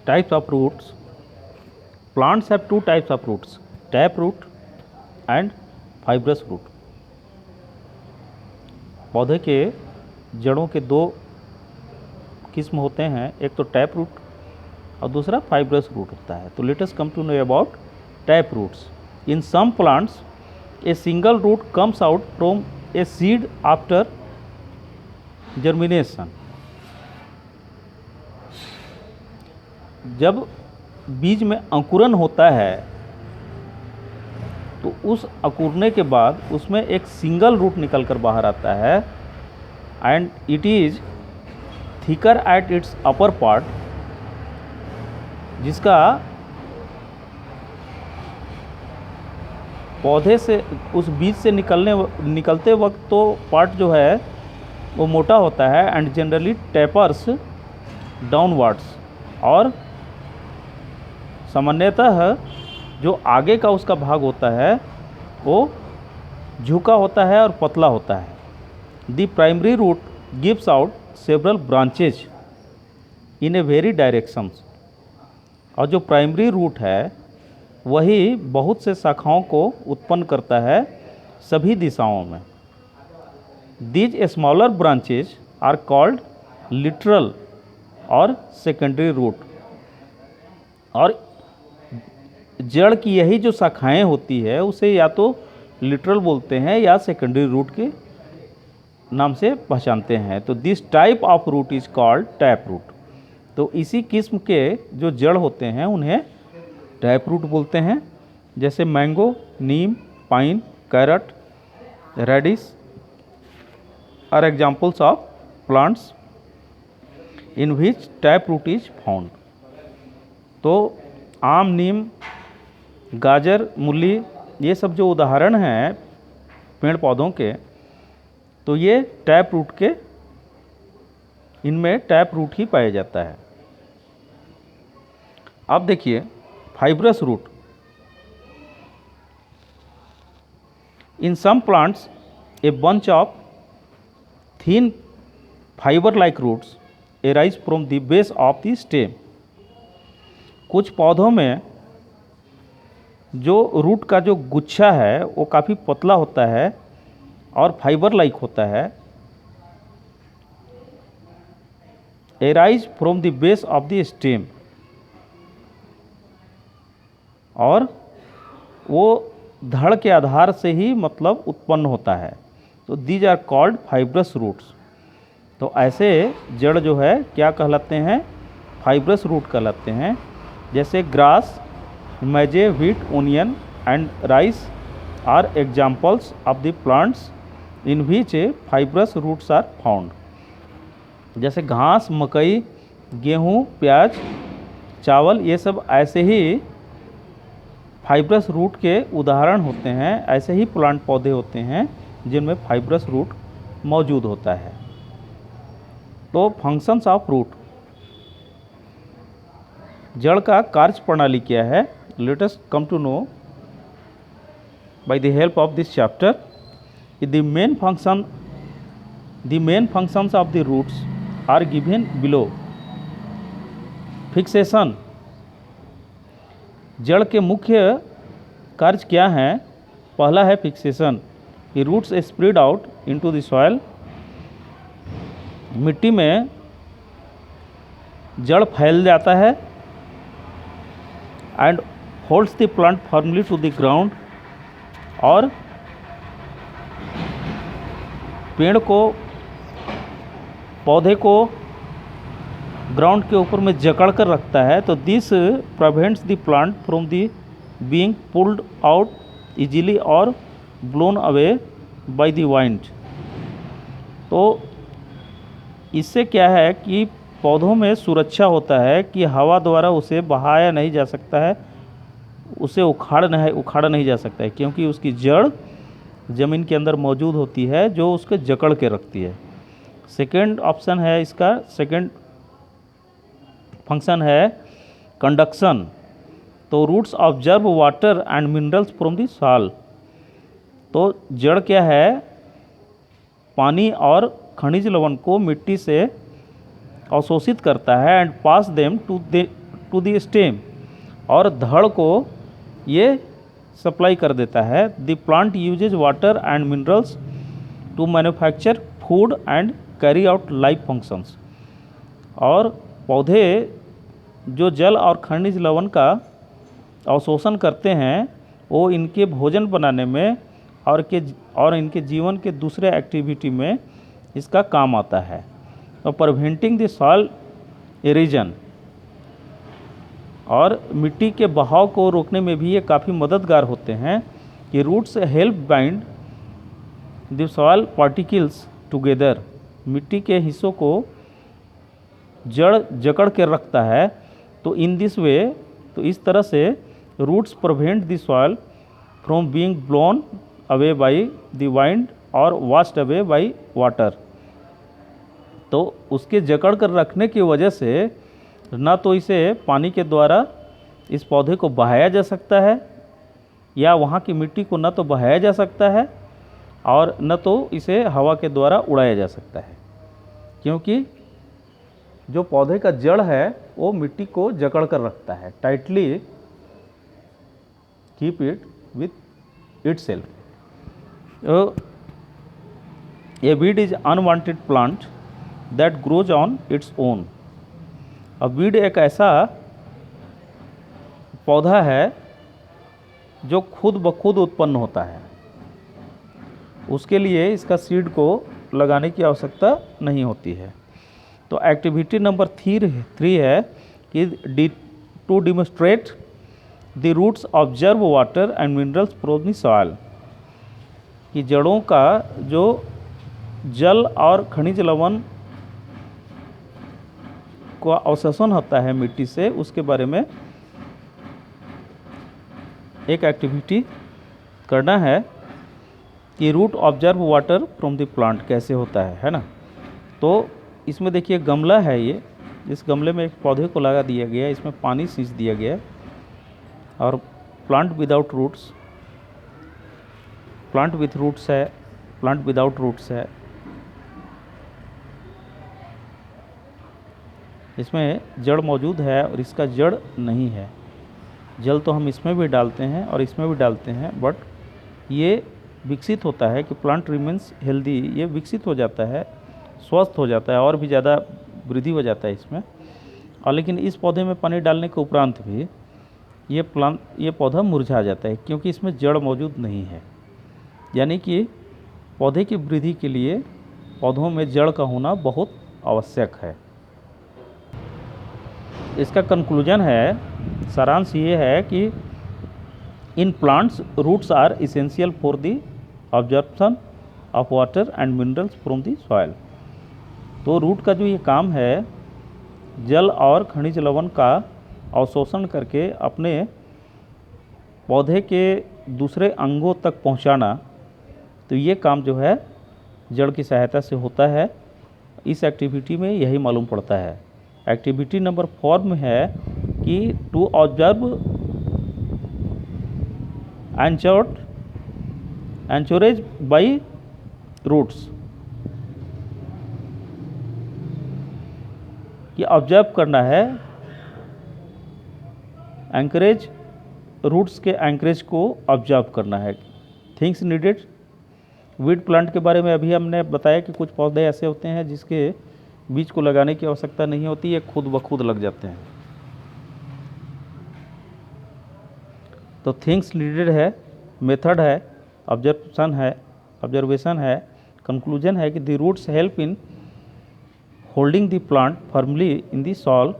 Types of roots. Plants have two types of roots, tap root and fibrous root. पौधे के जड़ों के दो किस्म होते हैं, एक तो टैप रूट और दूसरा फाइब्रस रूट होता है. तो let us come to know about tap roots. In some plants a single root comes out from a seed after germination. जब बीज में अंकुरन होता है तो उस अंकुरने के बाद उसमें एक सिंगल रूट निकल कर बाहर आता है and it is thicker at its upper part, जिसका पौधे से उस बीज से निकलते वक्त तो पार्ट जो है वो मोटा होता है एंड जनरली टेपर्स डाउनवर्ड्स, और सामान्यतः जो आगे का उसका भाग होता है वो झुका होता है और पतला होता है. The primary root gives out several branches in a very directions. और जो प्राइमरी रूट है वही बहुत से शाखाओं को उत्पन्न करता है सभी दिशाओं में. These smaller branches are called lateral और सेकेंडरी रूट. और जड़ की यही जो शाखाएं होती है उसे या तो लिटरल बोलते हैं या सेकेंडरी रूट के नाम से पहचानते हैं. तो this type of root is called tap root. तो इसी किस्म के जो जड़ होते हैं उन्हें टैप रूट बोलते हैं. जैसे mango, neem, pine, carrot, radish are examples of plants in which tap root is found. तो आम, नीम, गाजर, मूली, ये सब जो उदाहरण हैं पेड़ पौधों के, तो ये टैप रूट के, इनमें टैप रूट ही पाया जाता है. अब देखिए fibrous root. In some plants a bunch of thin fibre like roots arise from the base of the stem. कुछ पौधों में जो रूट का जो गुच्छा है वो काफ़ी पतला होता है और फाइबर लाइक होता है. Arise from the base of the stem, और वो धड़ के आधार से ही मतलब उत्पन्न होता है. तो these are called fibrous roots. तो ऐसे जड़ जो है क्या कहलाते हैं? फाइब्रस रूट कहलाते हैं. जैसे grass, maize, wheat, onion and rice are examples of the plants in which fibrous roots are found. जैसे घास, मकई, गेहूँ, प्याज, चावल, ये सब ऐसे ही फाइब्रस रूट के उदाहरण होते हैं. ऐसे ही प्लांट पौधे होते हैं जिनमें फाइब्रस रूट मौजूद होता है. तो फंक्शंस ऑफ रूट, जड़ का कार्य प्रणाली क्या है? Let us come to know by the help of this chapter. The main functions of the roots are given below. Fixation, जड़ के मुख्य कार्य क्या हैं? पहला है fixation. The roots spread out into the soil. मिट्टी में जड़ फैल जाता है and holds the plant firmly to the ground. और पेड़ को, पौधे को ग्राउंड के ऊपर में जकड़ कर रखता है. तो this prevents the plant from the being pulled out easily और blown away by the wind. तो इससे क्या है कि पौधों में सुरक्षा होता है कि हवा द्वारा उसे बहाया नहीं जा सकता है, उसे उखाड़ा नहीं जा सकता है, क्योंकि उसकी जड़ ज़मीन के अंदर मौजूद होती है जो उसको जकड़ के रखती है. सेकेंड ऑप्शन है इसका, सेकेंड फंक्शन है कंडक्शन. तो roots absorb water and minerals from the soil. तो जड़ क्या है? पानी और खनिज लवण को मिट्टी से अवशोषित करता है and pass them to the stem, और धड़ को ये सप्लाई कर देता है। The plant uses water and minerals to manufacture food and carry out life functions. और पौधे जो जल और खनिज लवण का अवशोषण करते हैं वो इनके भोजन बनाने में और इनके जीवन के दूसरे एक्टिविटी में इसका काम आता है। तो प्रिवेंटिंग द सॉइल इरोजन, और मिट्टी के बहाव को रोकने में भी ये काफ़ी मददगार होते हैं कि roots help bind the soil particles together, मिट्टी के हिस्सों को जड़ जकड़ के रखता है। तो इन दिस वे, तो इस तरह से roots prevent the soil from being blown away by the wind और वॉश्ड अवे बाय वाटर। तो उसके जकड़ कर रखने की वजह से ना तो इसे पानी के द्वारा इस पौधे को बहाया जा सकता है, या वहाँ की मिट्टी को ना तो बहाया जा सकता है और न तो इसे हवा के द्वारा उड़ाया जा सकता है, क्योंकि जो पौधे का जड़ है वो मिट्टी को जकड़ कर रखता है, tightly keep it with itself. A weed is unwanted plant that grows on its own. अब वीड एक ऐसा पौधा है जो खुद ब खुद उत्पन्न होता है, उसके लिए इसका सीड को लगाने की आवश्यकता नहीं होती है। तो एक्टिविटी नंबर 3 है कि to demonstrate the roots absorb water and minerals from the soil, कि जड़ों का जो जल और खनिज लवण का अवशोषण होता है मिट्टी से, उसके बारे में एक एक्टिविटी करना है कि root absorb water from the plant कैसे होता है ना। तो इसमें देखिए गमला है, ये इस गमले में एक पौधे को लगा दिया गया है, इसमें पानी सींच दिया गया है, और plant without roots, plant with roots है, प्लांट विदाउट रूट्स है। इसमें जड़ मौजूद है और इसका जड़ नहीं है। जल तो हम इसमें भी डालते हैं और इसमें भी डालते हैं, बट ये विकसित होता है कि प्लांट रिमेन्स हेल्दी, ये विकसित हो जाता है, स्वस्थ हो जाता है और भी ज़्यादा वृद्धि हो जाता है इसमें। और लेकिन इस पौधे में पानी डालने के उपरांत भी ये पौधा मुरझा जाता है, क्योंकि इसमें जड़ मौजूद नहीं है। यानी कि पौधे की वृद्धि के लिए पौधों में जड़ का होना बहुत आवश्यक है। इसका कंक्लूजन है, सारांश ये है कि in plants roots are essential for the absorption of water and minerals from the soil. तो रूट का जो ये काम है, जल और खनिज लवण का अवशोषण करके अपने पौधे के दूसरे अंगों तक पहुंचाना, तो ये काम जो है जड़ की सहायता से होता है। इस एक्टिविटी में यही मालूम पड़ता है। एक्टिविटी नंबर 4 में है कि टू ऑब्जर्व एंचोरेज बाई रूट्स, कि ऑब्जर्व करना है, एंकरेज, रूट्स के एंकरेज को ऑब्जर्व करना है। थिंग्स नीडेड, वीड प्लांट के बारे में अभी हमने बताया कि कुछ पौधे ऐसे होते हैं जिसके बीज को लगाने की आवश्यकता नहीं होती, ये खुद ब खुद लग जाते हैं। तो थिंग्स नीडेड है, मेथड है, ऑब्जर्वेशन है, कंक्लूजन है कि the roots help in holding the plant firmly in the soil,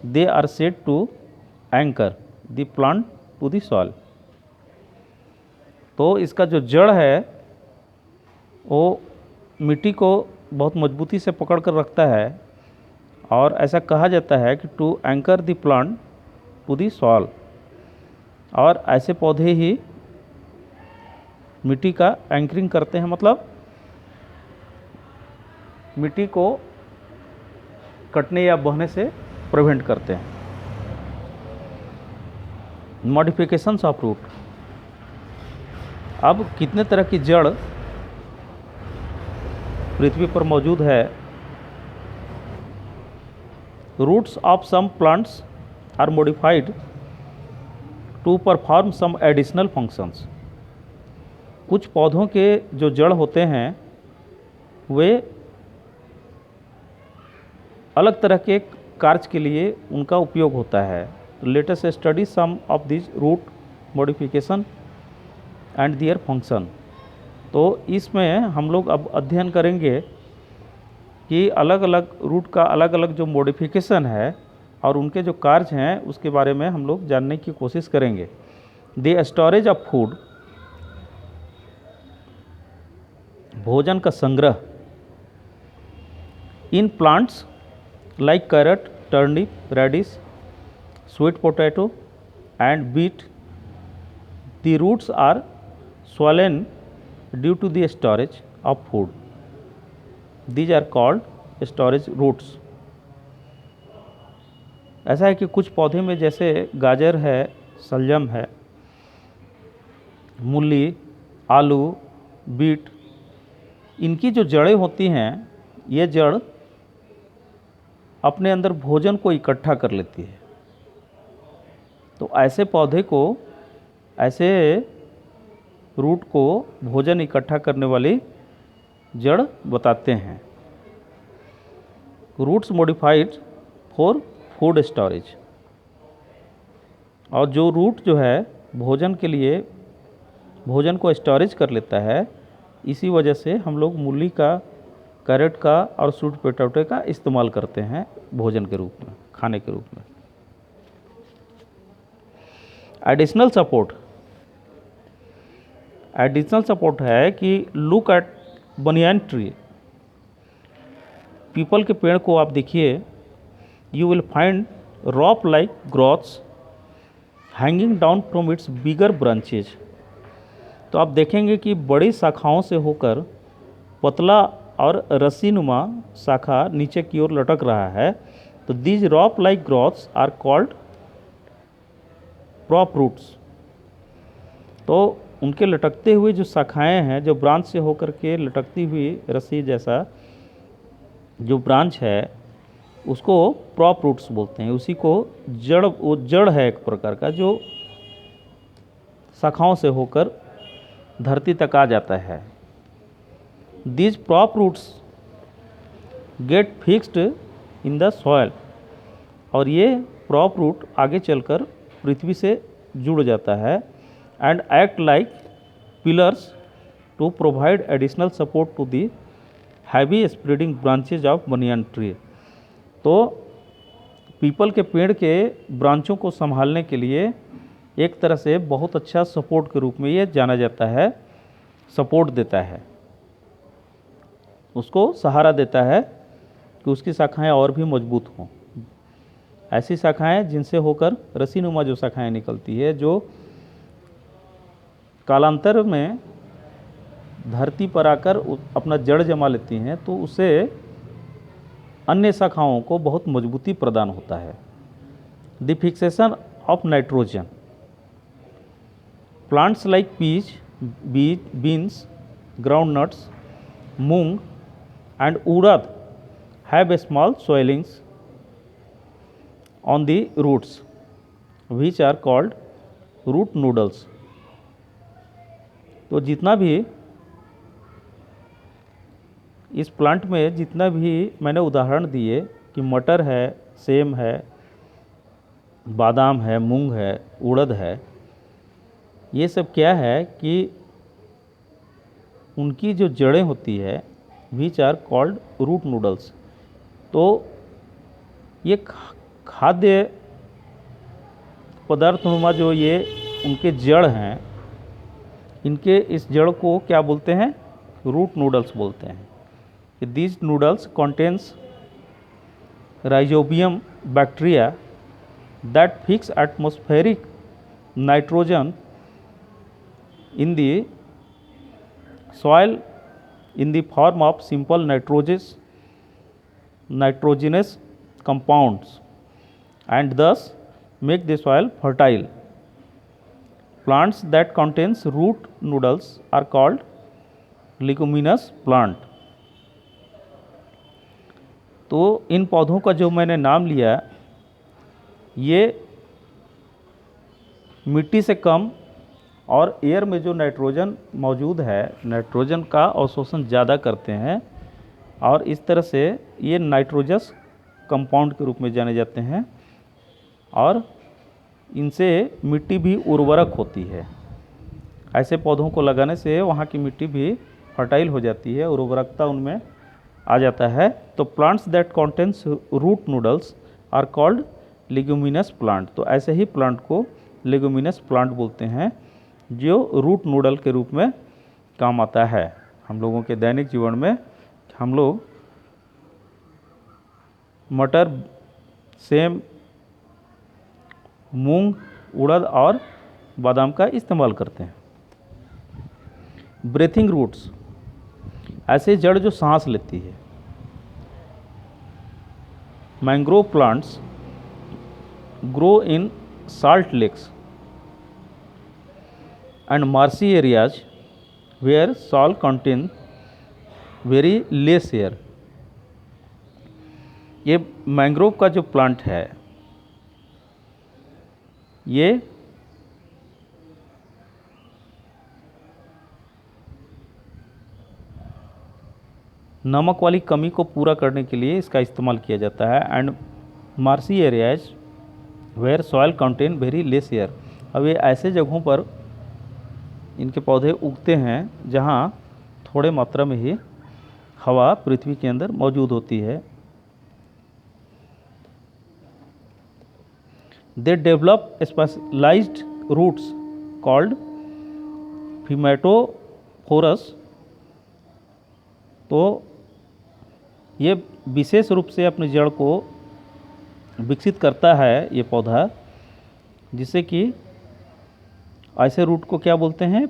they are said to anchor the plant to the soil. तो इसका जो जड़ है वो मिट्टी को बहुत मजबूती से पकड़ कर रखता है, और ऐसा कहा जाता है कि to anchor the plant to the soil. और ऐसे पौधे ही मिट्टी का एंकरिंग करते हैं, मतलब मिट्टी को कटने या बहने से प्रिवेंट करते हैं। Modifications of root. अब कितने तरह की जड़ पृथ्वी पर मौजूद है। Roots of some plants are modified to perform some additional functions. कुछ पौधों के जो जड़ होते हैं वे अलग तरह के कार्य के लिए उनका उपयोग होता है। Let us study some of this root modification and their function. तो इसमें हम लोग अब अध्ययन करेंगे कि अलग अलग रूट का अलग अलग जो मॉडिफिकेशन है और उनके जो कार्य हैं उसके बारे में हम लोग जानने की कोशिश करेंगे। द स्टोरेज ऑफ फूड, भोजन का संग्रह। In plants like carrot, turnip, radish, sweet potato and beet, the roots are swollen due to the storage of food. These are called storage roots. ऐसा है कि कुछ पौधे में जैसे गाजर है, शलजम है, मूली, आलू, बीट, इनकी जो जड़ें होती हैं ये जड़ अपने अंदर भोजन को इकट्ठा कर लेती है। तो ऐसे पौधे को, ऐसे रूट को भोजन इकट्ठा करने वाली जड़ बताते हैं। Roots modified for food storage. और जो रूट जो है भोजन के लिए भोजन को स्टोरेज कर लेता है, इसी वजह से हम लोग मूली का, कैरेट का और स्वीट पोटैटो का इस्तेमाल करते हैं भोजन के रूप में, खाने के रूप में। Additional support. एडिशनल सपोर्ट है कि लुक एट बनियान ट्री। पीपल के पेड़ को आप देखिए, you will find rope like growths hanging down from its bigger branches. तो आप देखेंगे कि बड़ी शाखाओं से होकर पतला और रस्सीनुमा शाखा नीचे की ओर लटक रहा है। तो these rope like growths are called prop roots. तो उनके लटकते हुए जो शाखाएं हैं, जो ब्रांच से होकर के लटकती हुई रस्सी जैसा जो ब्रांच है, उसको प्रॉप रूट्स बोलते हैं। उसी को जड़, वो जड़ है एक प्रकार का जो शाखाओं से होकर धरती तक आ जाता है। These prop roots get fixed in the soil. और ये प्रॉप रूट आगे चलकर पृथ्वी से जुड़ जाता है and act like pillars to provide additional support to the heavy spreading branches of banyan tree. तो पीपल के पेड़ के ब्रांचों को संभालने के लिए एक तरह से बहुत अच्छा सपोर्ट के रूप में ये जाना जाता है, सपोर्ट देता है, उसको सहारा देता है कि उसकी शाखाएं और भी मजबूत हों। ऐसी शाखाएं जिनसे होकर रस्सीनुमा जो शाखाएं निकलती है, जो कालांतर में धरती पर आकर अपना जड़ जमा लेती हैं, तो उससे अन्य शाखाओं को बहुत मजबूती प्रदान होता है। The fixation of nitrogen. Plants like peach, beans, groundnuts, moong and urad have small swellings on the roots which are called root noodles। तो जितना भी इस प्लांट में जितना भी मैंने उदाहरण दिए कि मटर है, सेम है, बादाम है, मूंग है, उड़द है, ये सब क्या है कि उनकी जो जड़ें होती है which are called root nodules. तो ये खाद्य पदार्थनुमा जो ये उनके जड़ हैं, इनके इस जड़ को क्या बोलते हैं? रूट नूडल्स बोलते हैं। These noodles contains rhizobium bacteria that fix atmospheric nitrogen in the soil in the form of simple nitrogenous compounds and thus make the soil fertile. Plants that contains root noodles are called leguminous plant। तो इन पौधों का जो मैंने नाम लिया, ये मिट्टी से कम और एयर में जो नाइट्रोजन मौजूद है, नाइट्रोजन का अवशोषण ज़्यादा करते हैं और इस तरह से ये नाइट्रोजस कंपाउंड के रूप में जाने जाते हैं और इनसे मिट्टी भी उर्वरक होती है। ऐसे पौधों को लगाने से वहाँ की मिट्टी भी फर्टाइल हो जाती है, उर्वरकता उनमें आ जाता है। तो plants that contains root nodules are called leguminous plant. तो ऐसे ही प्लांट को लेग्यूमिनस प्लांट बोलते हैं जो रूट नूडल के रूप में काम आता है। हम लोगों के दैनिक जीवन में हम लोग मटर, सेम, मूंग, उड़द और बादाम का इस्तेमाल करते हैं। ब्रीथिंग रूट्स, ऐसे जड़ जो सांस लेती है। Mangrove plants grow in salt lakes and marshy areas where soil contain very less air. ये मैंग्रोव का जो प्लांट है ये नमक वाली कमी को पूरा करने के लिए इसका इस्तेमाल किया जाता है। And marshy areas where soil contain very less air. अब ये ऐसे जगहों पर इनके पौधे उगते हैं जहाँ थोड़े मात्रा में ही हवा पृथ्वी के अंदर मौजूद होती है। They develop specialised roots called phimatophores. तो ये विशेष रूप से अपनी जड़ को विकसित करता है ये पौधा, जिससे कि ऐसे रूट को क्या बोलते हैं,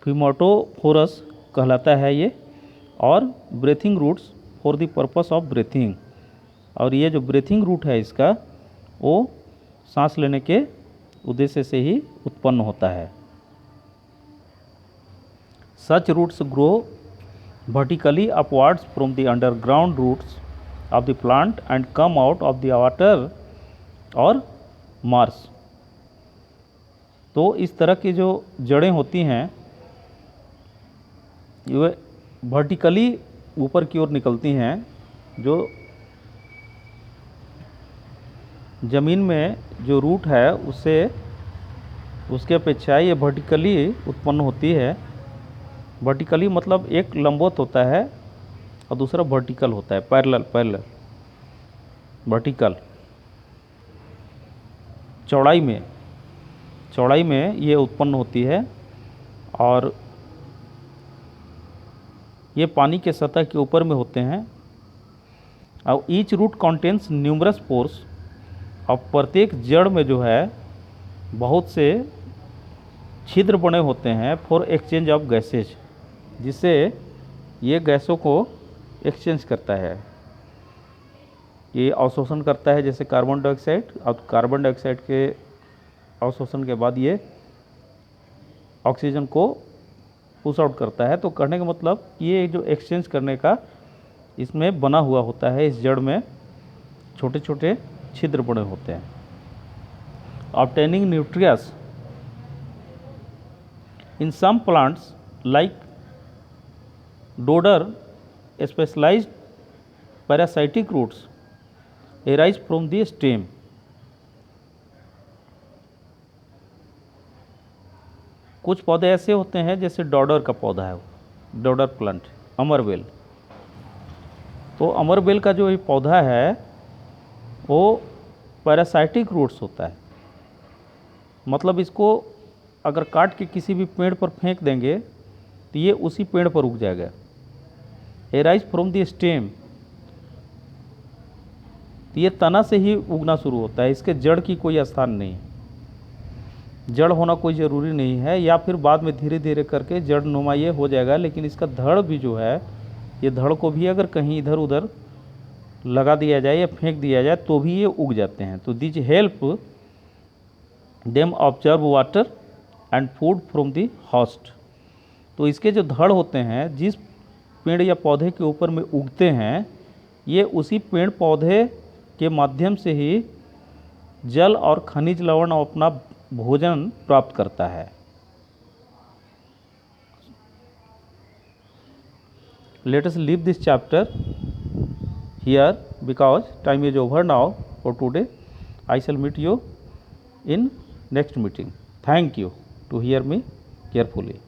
फिमेटोफोरस कहलाता है ये। और breathing roots for the purpose of breathing. और ये जो ब्रीथिंग रूट है इसका वो सांस लेने के उद्देश्य से ही उत्पन्न होता है। Such roots grow vertically upwards from the underground roots of the plant and come out of the water or marsh। तो इस तरह की जो जड़ें होती हैं ये वर्टिकली ऊपर की ओर निकलती हैं, जो ज़मीन में जो रूट है उससे उसके अपेक्षा ये वर्टिकली उत्पन्न होती है। वर्टिकली मतलब एक लंबवत होता है और दूसरा वर्टिकल होता है, पैरेलल वर्टिकल। चौड़ाई में ये उत्पन्न होती है और ये पानी के सतह के ऊपर में होते हैं। और each root contains numerous pores. और प्रत्येक जड़ में जो है बहुत से छिद्र बने होते हैं फॉर एक्सचेंज ऑफ गैसेज, जिससे ये गैसों को एक्सचेंज करता है। ये अवशोषण करता है जैसे कार्बन डाइऑक्साइड, और कार्बन डाइऑक्साइड के अवशोषण के बाद ये ऑक्सीजन को पुश आउट करता है। तो कहने का मतलब ये जो एक्सचेंज करने का इसमें बना हुआ होता है, इस जड़ में छोटे छोटे छिद्र बने होते हैं। Obtaining nutrients in some plants like dodder, specialized parasitic roots arise from the stem। कुछ पौधे ऐसे होते हैं जैसे डॉडर का पौधा है, डॉडर प्लांट, अमरबेल। तो अमरबेल का जो ये पौधा है वो पैरासाइटिक रूट्स होता है। मतलब इसको अगर काट के किसी भी पेड़ पर फेंक देंगे तो ये उसी पेड़ पर उग जाएगा। एराइज फ्रॉम द स्टेम, तो ये तना से ही उगना शुरू होता है, इसके जड़ की कोई स्थान नहीं है। जड़ होना कोई ज़रूरी नहीं है, या फिर बाद में धीरे धीरे करके जड़ नुमा ये हो जाएगा। लेकिन इसका धड़ भी जो है, ये धड़ को भी अगर कहीं इधर उधर लगा दिया जाए या फेंक दिया जाए तो भी ये उग जाते हैं। तो this help them observe water and food from the host. तो इसके जो धड़ होते हैं, जिस पेड़ या पौधे के ऊपर में उगते हैं, ये उसी पेड़ पौधे के माध्यम से ही जल और खनिज लवण अपना भोजन प्राप्त करता है। Let us leave this chapter here because time is over now for today. I shall meet you in next meeting. Thank you to hear me carefully.